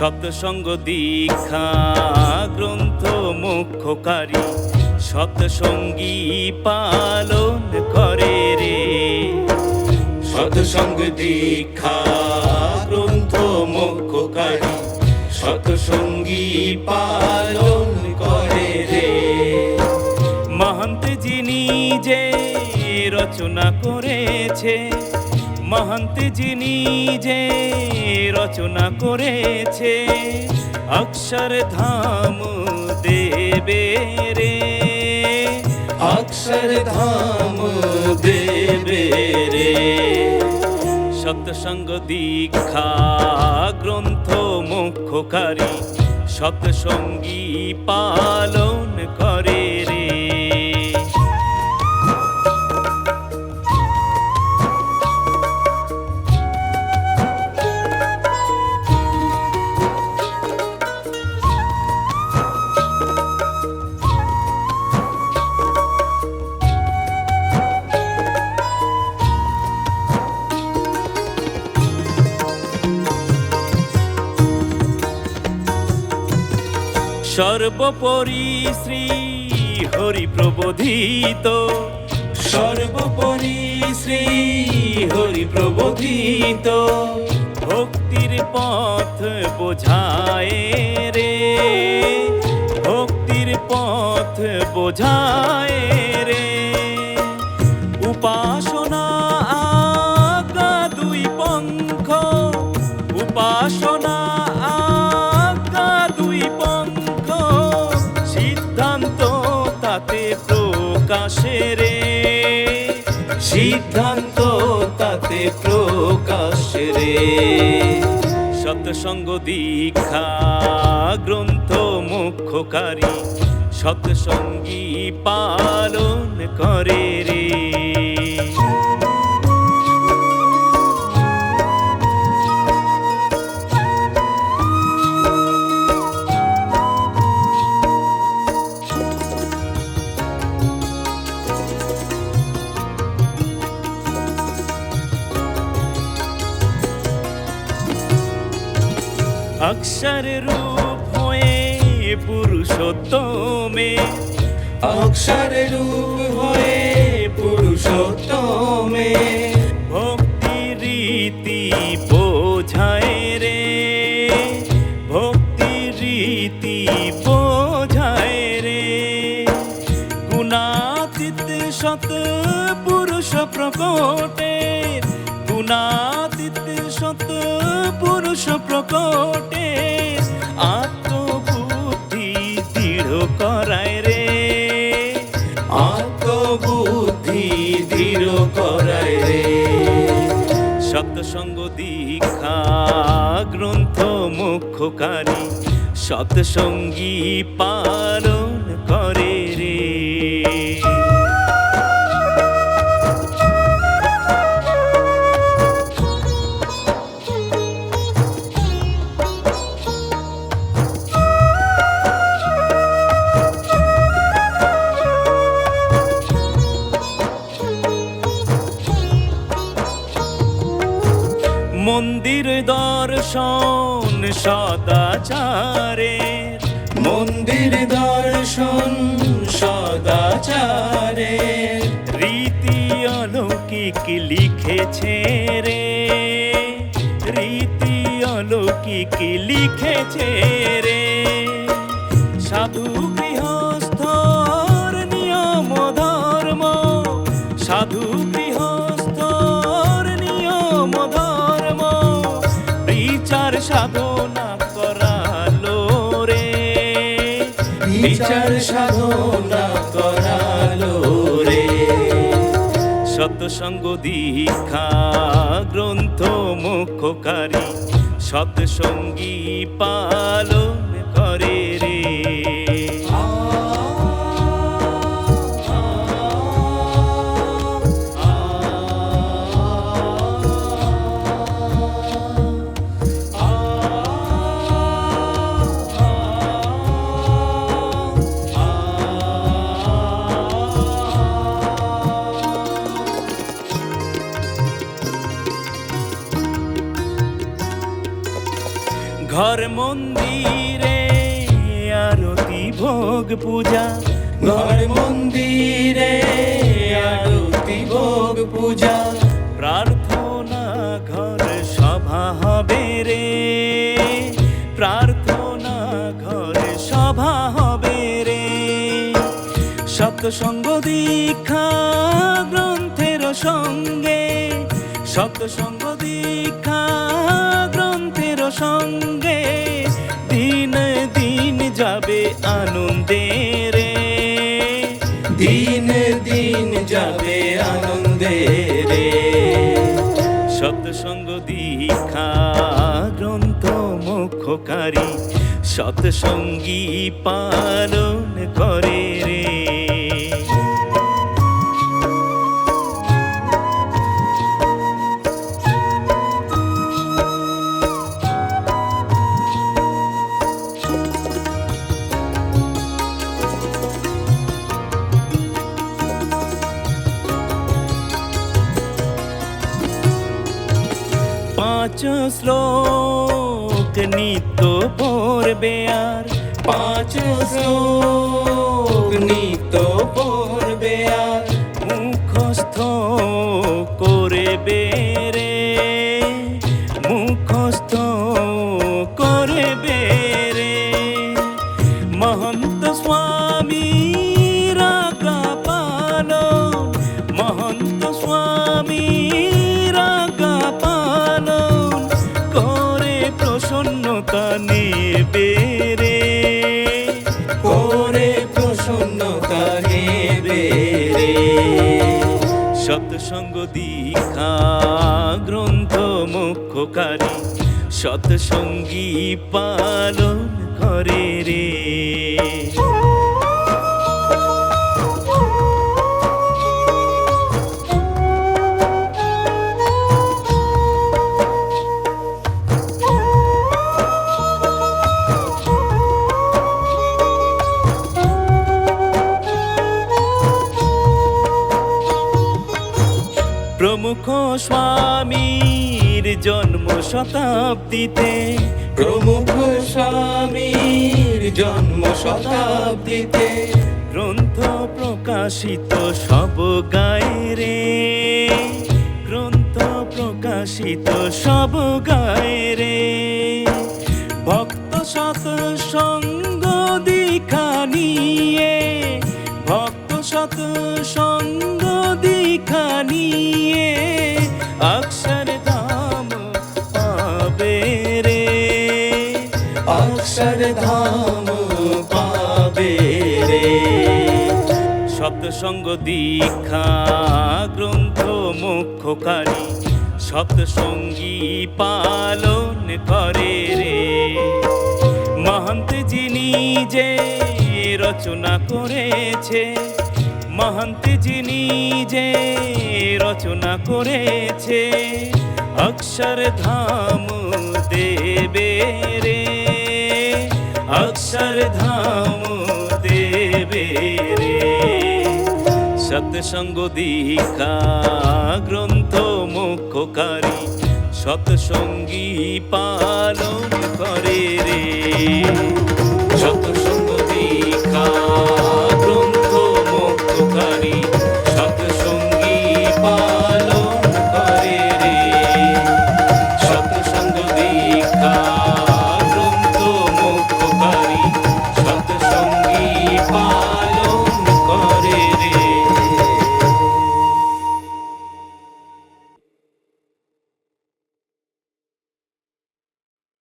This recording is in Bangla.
সৎসঙ্গ দীক্ষা গ্রন্থ মুখ্যকারী সৎসঙ্গী পালন করে রে। সৎসঙ্গ দীক্ষা গ্রন্থ মুখ্যকারী সৎসঙ্গী পালন করে রে। মহন্ত যিনি যে রচনা করেছে, মহন্ত যিনি যে রচনা করেছে, অক্ষরধাম দেবে রে, অক্ষরধাম দেবে রে। সৎসঙ্গ দীক্ষা গ্রন্থ মুখ্যকারী সৎসঙ্গী পালন করে রে। সর্বোপরি শ্রী হরি প্রবোধিত, সর্বোপরি শ্রী হরি প্রবোধিত, ভক্তির পথ বোঝায় রে, ভক্তির পথ বোঝায় রে। উপাসনা আজ্ঞা দুই পঙ্খ, উপাসনা আজ্ঞা দুই পঙ্খ, সিদ্ধান্ত তাতে প্রকাশে রে, সিদ্ধান্ত তাতে প্রকাশে রে। সৎসঙ্গ দীক্ষা গ্রন্থ মুখ্যকারী সৎসঙ্গী পালন করে রে। অক্ষর রূপ হয়ে পুরুষোত্তমে, অক্ষর রূপ হয়ে পুরুষোত্তমে, ভক্তি রীতি বোঝায় রে, ভক্তি রীতি বোঝায় রে। গুণাতীত সত পুরুষ প্রকটে, গুণাতীত সত পুরুষ প্রকটে, আত্মবুদ্ধি দৃঢ় করায় রে, আত্মবুদ্ধি দৃঢ় করায় রে। সৎসঙ্গ দীক্ষা গ্রন্থ মুখ্যকারী সৎসঙ্গী পালন করে রে। মন্দির দর্শন সদাচারে, মন্দির দর্শন সদাচারে, রীতি অলৌকিক লিখেছে রে, রীতি অলৌকিক লিখেছে রে। সাধু গৃহস্থর নিয়ম ধর্ম, সাধু গৃহস্থর নিয়ম ধর্ম, বিচার সাধনা করালো রে, বিচার সাধনা করালো রে। সৎসঙ্গ দীক্ষা গ্রন্থ মুখ্যকারী সৎসঙ্গী পালন করে রে। ঘর মন্দিরে আরতি ভোগ পূজা, ঘর মন্দিরে আরতি ভোগ পূজা, প্রার্থনা ঘর সভা হবে রে, প্রার্থনা ঘর সভা হবে রে। সৎসঙ্গ দীক্ষা গ্রন্থের সঙ্গে, সৎসঙ্গ দীক্ষা গ্রন্থের সঙ্গে দিন দিন যাবে আনন্দে রে, দিন দিন যাবে আনন্দে রে। সৎসঙ্গ দীক্ষা গ্রন্থ মুখকারী সৎসঙ্গী পালন করে রে। পাঁচ শ্লোক নিত্য পড়বে আর, পাঁচ শ্লোক নিত্য পড়বে আর, মুখস্থ করবে রে, মুখস্থ করবে রে। মহন্ত স্বামী রাগা পালন, মহন্ত স্বামী রাগা পালন করে প্রসন্নতা নেবে রে, করে প্রসন্নতা নেবে রে। সৎসঙ্গ দীক্ষা গ্রন্থ মুখকারী সৎসঙ্গী পালন করে রে। প্রমুখ স্বামীর জন্ম শতাব্দীতে, প্রমুখ স্বামীর জন্ম শতাব্দীতে, গ্রন্থ প্রকাশিত সব গায়ে রে, গ্রন্থ প্রকাশিত সব গায়ে রে। ভক্ত সৎসঙ্গ দীক্ষা নিয়ে, ভক্ত সৎসঙ্গ দীক্ষা নিয়ে অক্ষরধাম পাবে রে, অক্ষরধাম পাবে রে। সৎসঙ্গ দীক্ষা গ্রন্থ মুখকারী সৎসঙ্গী পালন করে রে। মহন্ত যিনি যে রচনা করেছে, মহন্ত যিনি যে রচনা করেছে অক্ষরধাম দেবে রে, অক্ষরধাম দেবে রে। সৎসঙ্গ দীক্ষা গ্রন্থ মুখকারী সৎসঙ্গী পালন করে রে।